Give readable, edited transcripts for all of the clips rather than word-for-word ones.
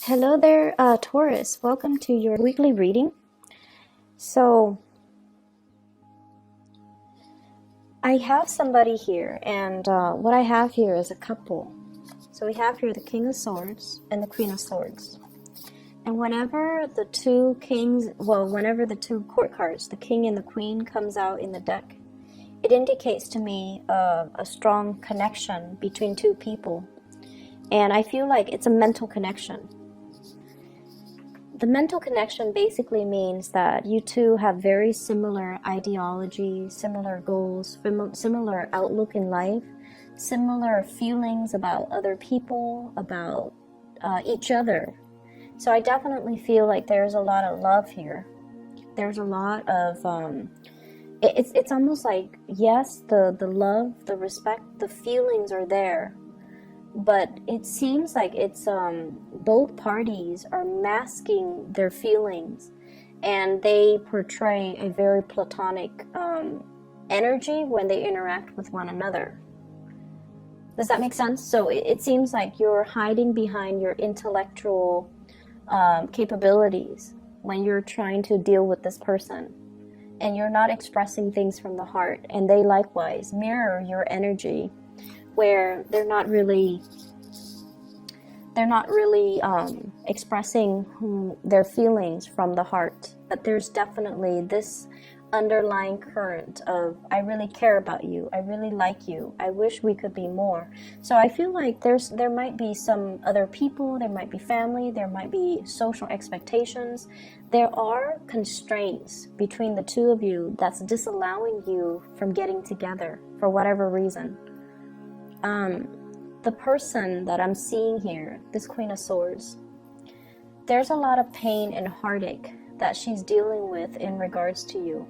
Hello there, Taurus. Welcome to your weekly reading. So, I have somebody here, and what I have here is a couple. So, we have here the King of Swords and the Queen of Swords. And whenever the two two court cards, the King and the Queen, comes out in the deck, it indicates to me a strong connection between two people. And I feel like it's a mental connection. The mental connection basically means that you two have very similar ideology, similar goals, similar outlook in life, similar feelings about other people, about each other. So I definitely feel like there's a lot of love here. There's a lot of, it's almost like, yes, the love, the respect, the feelings are there. But it seems like it's both parties are masking their feelings, and they portray a very platonic energy when they interact with one another. Does that make sense? So it seems like you're hiding behind your intellectual capabilities when you're trying to deal with this person, and you're not expressing things from the heart, and they likewise mirror your energy, where they're not really expressing their feelings from the heart. But there's definitely this underlying current of, I really care about you, I really like you, I wish we could be more. So I feel like there might be some other people, there might be family, there might be social expectations. There are constraints between the two of you that's disallowing you from getting together for whatever reason. The person that I'm seeing here, this Queen of Swords, there's a lot of pain and heartache that she's dealing with in regards to you.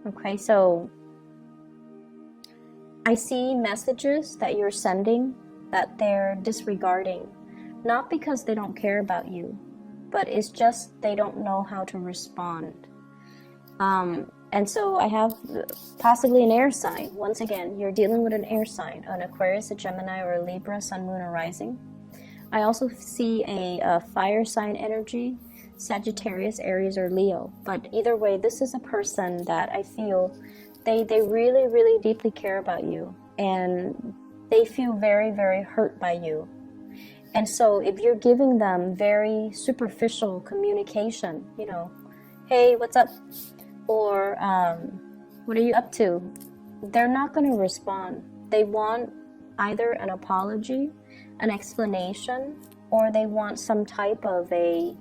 Okay, so I see messages that you're sending that they're disregarding, not because they don't care about you, but it's just they don't know how to respond. And so I have possibly an air sign. Once again, you're dealing with an air sign, an Aquarius, a Gemini, or a Libra, Sun, Moon, or Rising. I also see a fire sign energy, Sagittarius, Aries, or Leo. But either way, this is a person that I feel they really, really deeply care about you. And they feel very, very hurt by you. And so if you're giving them very superficial communication, hey, what's up? Or what are you up to? They're not going to respond. They want either an apology, an explanation, or they want some type of they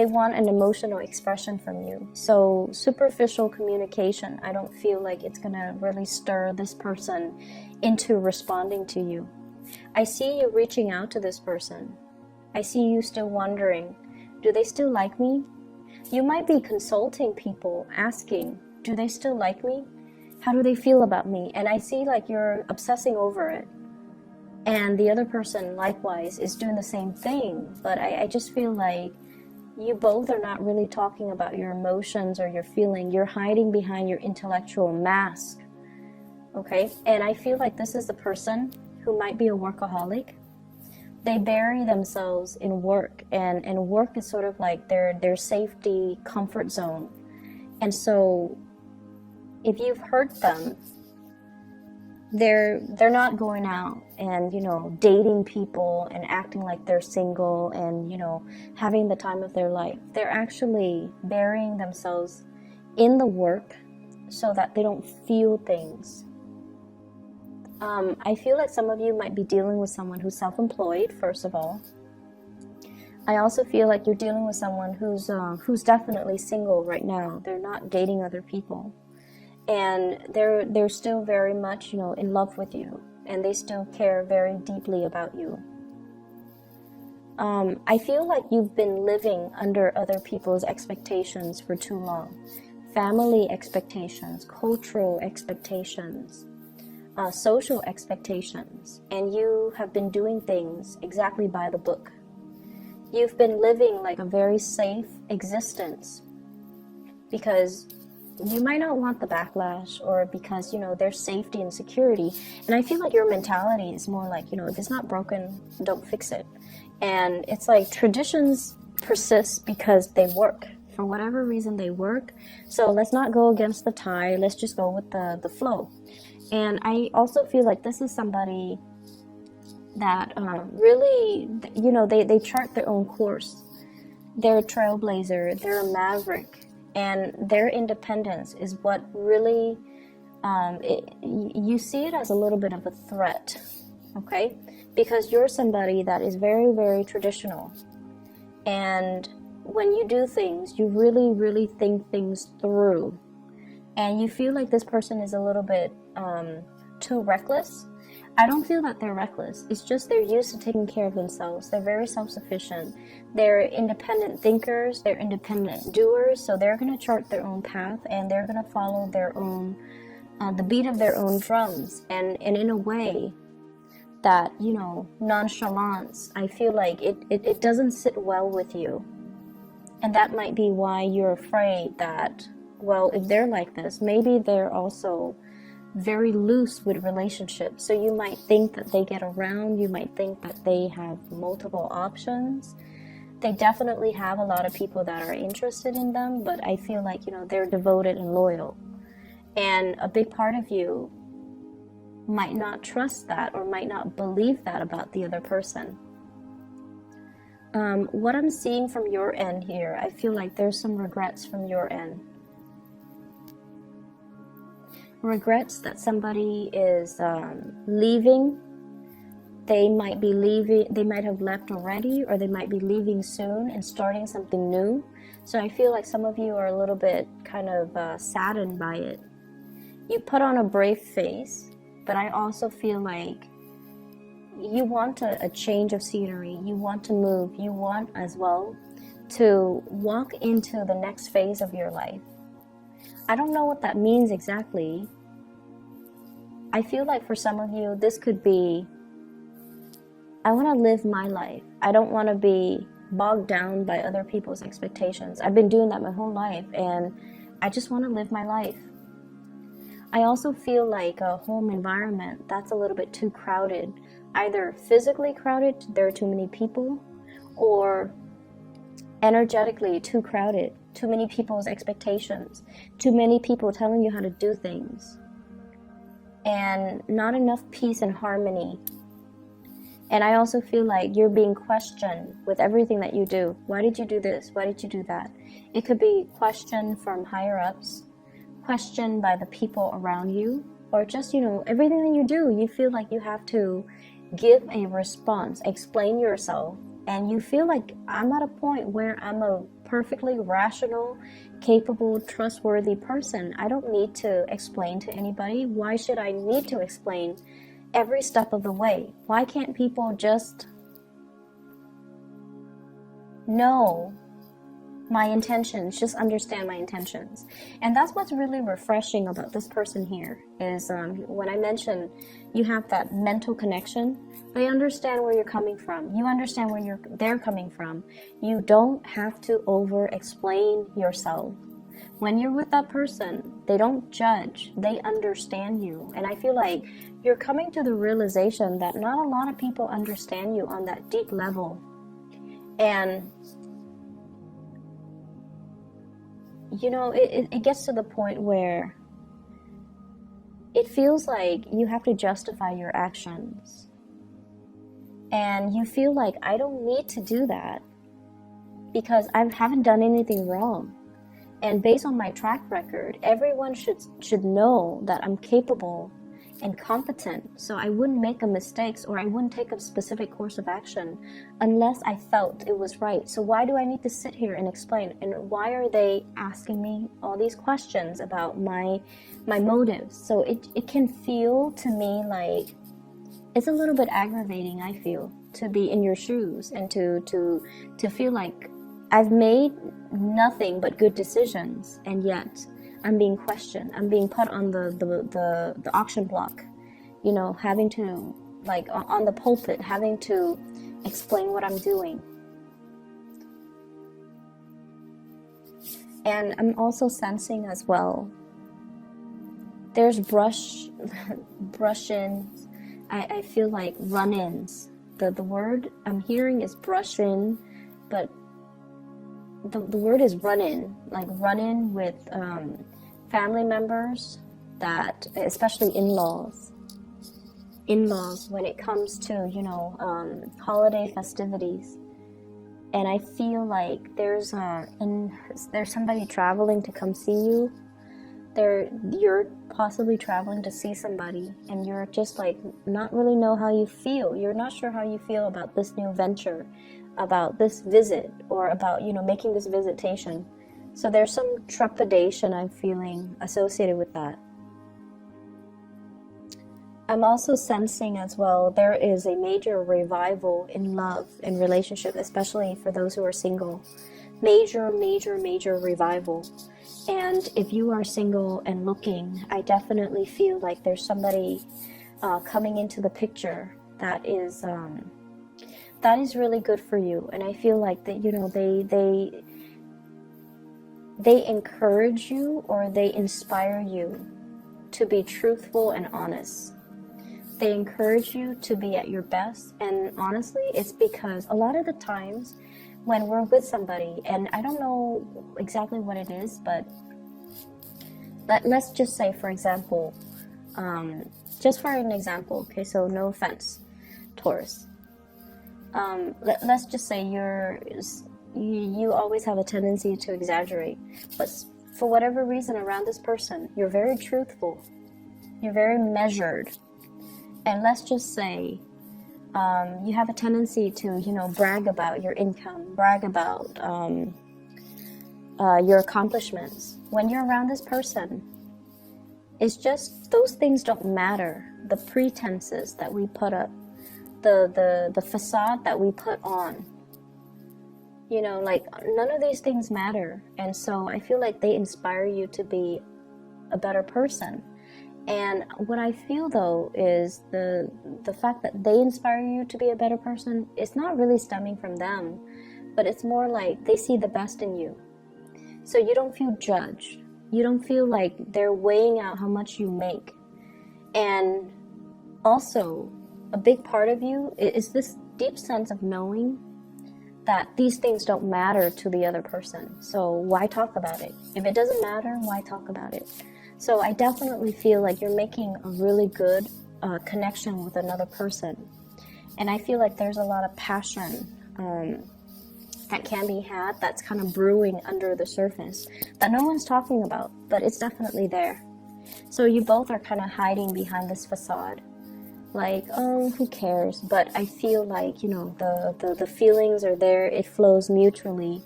want an emotional expression from you. So superficial communication, I don't feel like it's going to really stir this person into responding to you. I see you reaching out to this person. I see you still wondering, do they still like me? You might be consulting people, asking, do they still like me? How do they feel about me? And I see like you're obsessing over it. And the other person, likewise, is doing the same thing. But I just feel like you both are not really talking about your emotions or your feeling. You're hiding behind your intellectual mask. Okay? And I feel like this is the person who might be a workaholic. They bury themselves in work, and work is sort of like their safety comfort zone. And so if you've hurt them, they're not going out and dating people and acting like they're single and having the time of their life. They're actually burying themselves in the work so that they don't feel things. I feel like some of you might be dealing with someone who's self-employed, first of all. I also feel like you're dealing with someone who's definitely single right now. They're not dating other people. And they're still very much, in love with you. And they still care very deeply about you. I feel like you've been living under other people's expectations for too long. Family expectations, cultural expectations, social expectations, and you have been doing things exactly by the book. You've been living like a very safe existence because you might not want the backlash, or because, you know, there's safety and security. And I feel like your mentality is more like, you know, if it's not broken, don't fix it. And it's like traditions persist because they work. For whatever reason, they work. So let's not go against the tide. Let's just go with the flow. And I also feel like this is somebody that really, you know, they chart their own course. They're a trailblazer. They're a maverick. And their independence is what really, you see it as a little bit of a threat, okay? Because you're somebody that is very, very traditional. And when you do things, you really, really think things through. And you feel like this person is a little bit too reckless. I don't feel that they're reckless. It's just they're used to taking care of themselves. They're very self-sufficient. They're independent thinkers. They're independent doers. So they're going to chart their own path, and they're going to follow their own, the beat of their own drums. And in a way that, you know, nonchalance, I feel like it doesn't sit well with you. And that might be why you're afraid that, well, if they're like this, maybe they're also very loose with relationships. So you might think that they get around, you might think that they have multiple options. They definitely have a lot of people that are interested in them, but I feel like, you know, they're devoted and loyal. And a big part of you might not trust that, or might not believe that about the other person. What I'm seeing from your end here, I feel like there's some regrets from your end. Regrets that somebody is leaving. They might be leaving, they might have left already, or they might be leaving soon and starting something new. So I feel like some of you are a little bit kind of saddened by it. You put on a brave face, but I also feel like you want a change of scenery. You want to move. You want as well to walk into the next phase of your life. I don't know what that means exactly. I feel like for some of you, this could be, I want to live my life. I don't want to be bogged down by other people's expectations. I've been doing that my whole life, and I just want to live my life. I also feel like a home environment that's a little bit too crowded. Either physically crowded, there are too many people, or energetically too crowded. Too many people's expectations, too many people telling you how to do things, and not enough peace and harmony. And I also feel like you're being questioned with everything that you do. Why did you do this? Why did you do that? It could be questioned from higher ups, questioned by the people around you, or just, you know, everything that you do, you feel like you have to give a response, explain yourself. And you feel like, I'm at a point where I'm a perfectly rational, capable, trustworthy person. I don't need to explain to anybody. Why should I need to explain every step of the way? Why can't people just know my intentions, just understand my intentions? And that's what's really refreshing about this person here is when I mentioned you have that mental connection. They understand where you're coming from. You understand where they're coming from. You don't have to over-explain yourself. When you're with that person, they don't judge. They understand you. And I feel like you're coming to the realization that not a lot of people understand you on that deep level. And you know, it gets to the point where it feels like you have to justify your actions. And you feel like, I don't need to do that because I haven't done anything wrong. And based on my track record, everyone should know that I'm capable and competent. So I wouldn't make a mistake, or I wouldn't take a specific course of action unless I felt it was right. So why do I need to sit here and explain? And why are they asking me all these questions about my motives? So it can feel to me like it's a little bit aggravating, I feel, to be in your shoes and to feel like I've made nothing but good decisions, and yet I'm being questioned. I'm being put on the auction block, you know, having to, like, on the pulpit, having to explain what I'm doing. And I'm also sensing as well, there's brushing. I feel like run-ins. The word I'm hearing is brush-in, but the word is run-in, like run-in with family members, that especially in-laws when it comes to, you know, holiday festivities. And I feel like there's somebody traveling to come see you. You're possibly traveling to see somebody, and you're just like not really know how you feel. You're not sure how you feel about this new venture, about this visit, or about, you know, making this visitation. So there's some trepidation I'm feeling associated with that. I'm also sensing as well, there is a major revival in love and relationship, especially for those who are single. Major revival. And if you are single and looking, I definitely feel like there's somebody coming into the picture that is really good for you. And I feel like that, you know, they encourage you, or they inspire you to be truthful and honest. They encourage you to be at your best. And honestly, it's because a lot of the times when we're with somebody, and I don't know exactly what it is, but let's just say, for example, just for an example, okay, so no offense, Taurus. Let's just say you always have a tendency to exaggerate, but for whatever reason around this person, you're very truthful, you're very measured, and let's just say you have a tendency to, you know, brag about your income, brag about your accomplishments. When you're around this person, it's just those things don't matter. The pretenses that we put up, the facade that we put on, you know, like none of these things matter. And so I feel like they inspire you to be a better person. And what I feel though is the fact that they inspire you to be a better person, it's not really stemming from them, but it's more like they see the best in you. So you don't feel judged. You don't feel like they're weighing out how much you make. And also, a big part of you is this deep sense of knowing that these things don't matter to the other person. So why talk about it? If it doesn't matter, why talk about it? So I definitely feel like you're making a really good connection with another person. And I feel like there's a lot of passion that can be had, that's kind of brewing under the surface that no one's talking about, but it's definitely there. So you both are kind of hiding behind this facade, like, oh, who cares? But I feel like, you know, the feelings are there, it flows mutually.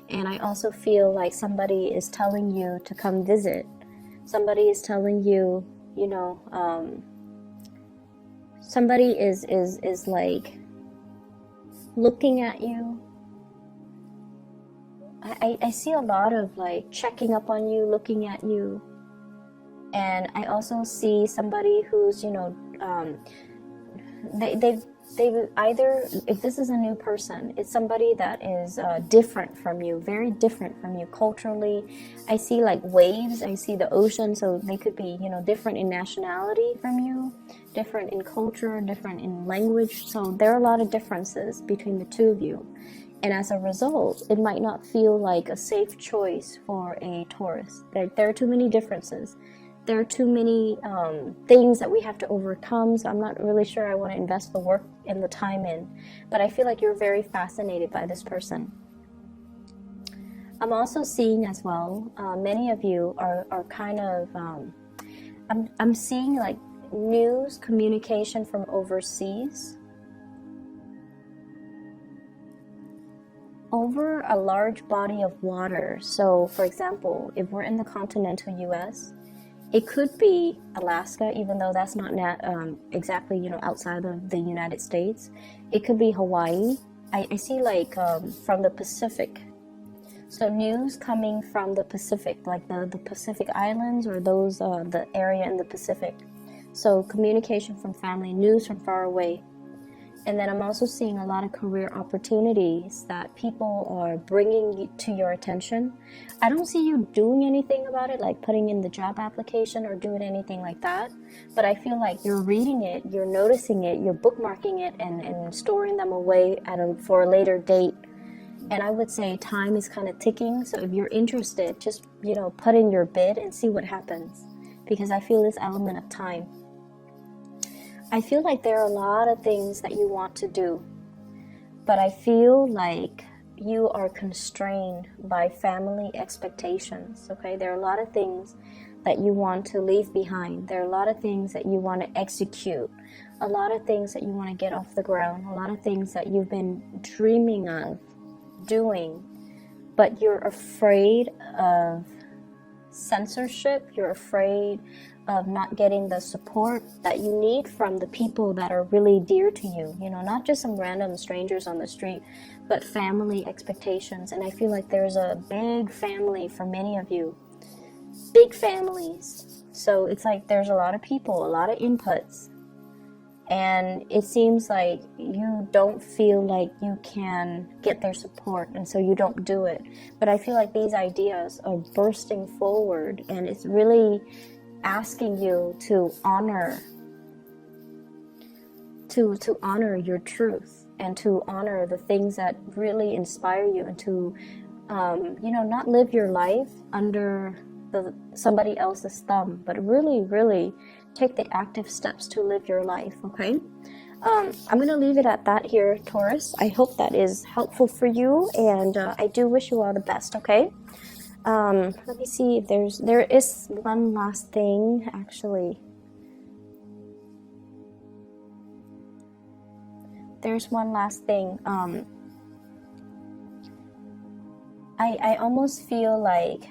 And I also feel like somebody is telling you to come visit. Somebody is telling you, you know, somebody is like looking at you. I see a lot of like checking up on you, looking at you. And I also see somebody who's, you know, they've either, if this is a new person, it's somebody that is different from you, very different from you culturally. I see like waves, I see the ocean, so they could be, you know, different in nationality from you, different in culture, different in language. So there are a lot of differences between the two of you. And as a result, it might not feel like a safe choice for a Taurus. There are too many differences. There are too many things that we have to overcome, so I'm not really sure I want to invest the work and the time in. But I feel like you're very fascinated by this person. I'm also seeing as well, many of you are kind of, I'm seeing like news, communication from overseas, over a large body of water. So for example, if we're in the continental US, it could be Alaska, even though that's not exactly, you know, outside of the United States. It could be Hawaii. I see like from the Pacific. So news coming from the Pacific, like the Pacific Islands, or those the area in the Pacific. So communication from family, news from far away. And then I'm also seeing a lot of career opportunities that people are bringing to your attention. I don't see you doing anything about it, like putting in the job application or doing anything like that. But I feel like you're reading it, you're noticing it, you're bookmarking it, and storing them away for a later date. And I would say time is kind of ticking. So if you're interested, just, put in your bid and see what happens. Because I feel this element of time. I feel like there are a lot of things that you want to do, but I feel like you are constrained by family expectations, okay? There are a lot of things that you want to leave behind. There are a lot of things that you want to execute, a lot of things that you want to get off the ground, a lot of things that you've been dreaming of doing, but you're afraid of censorship, you're afraid of not getting the support that you need from the people that are really dear to you, not just some random strangers on the street, but family expectations. And I feel like there's a big family for many of you, big families. So it's like there's a lot of people, a lot of inputs, and it seems like you don't feel like you can get their support, and so you don't do it. But I feel like these ideas are bursting forward, and it's really asking you to honor your truth, and to honor the things that really inspire you, and to not live your life under somebody else's thumb, but really take the active steps to live your life. Okay, I'm gonna leave it at that here, Taurus. I hope that is helpful for you, and I do wish you all the best. Okay. Let me see if there is one last thing, actually. There's one last thing. I almost feel like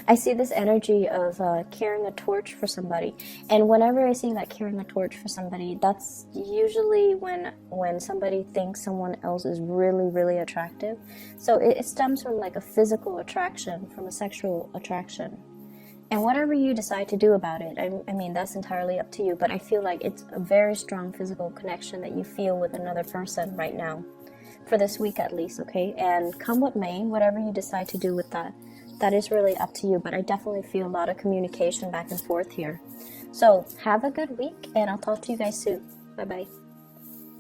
I see this energy of carrying a torch for somebody, and whenever I see that carrying a torch for somebody, that's usually when somebody thinks someone else is really attractive. So it stems from like a physical attraction, from a sexual attraction, and whatever you decide to do about it, I mean that's entirely up to you. But I feel like it's a very strong physical connection that you feel with another person right now, for this week at least. Okay, and come what may, whatever you decide to do with that is really up to you, but I definitely feel a lot of communication back and forth here. So have a good week, and I'll talk to you guys soon. Bye-bye.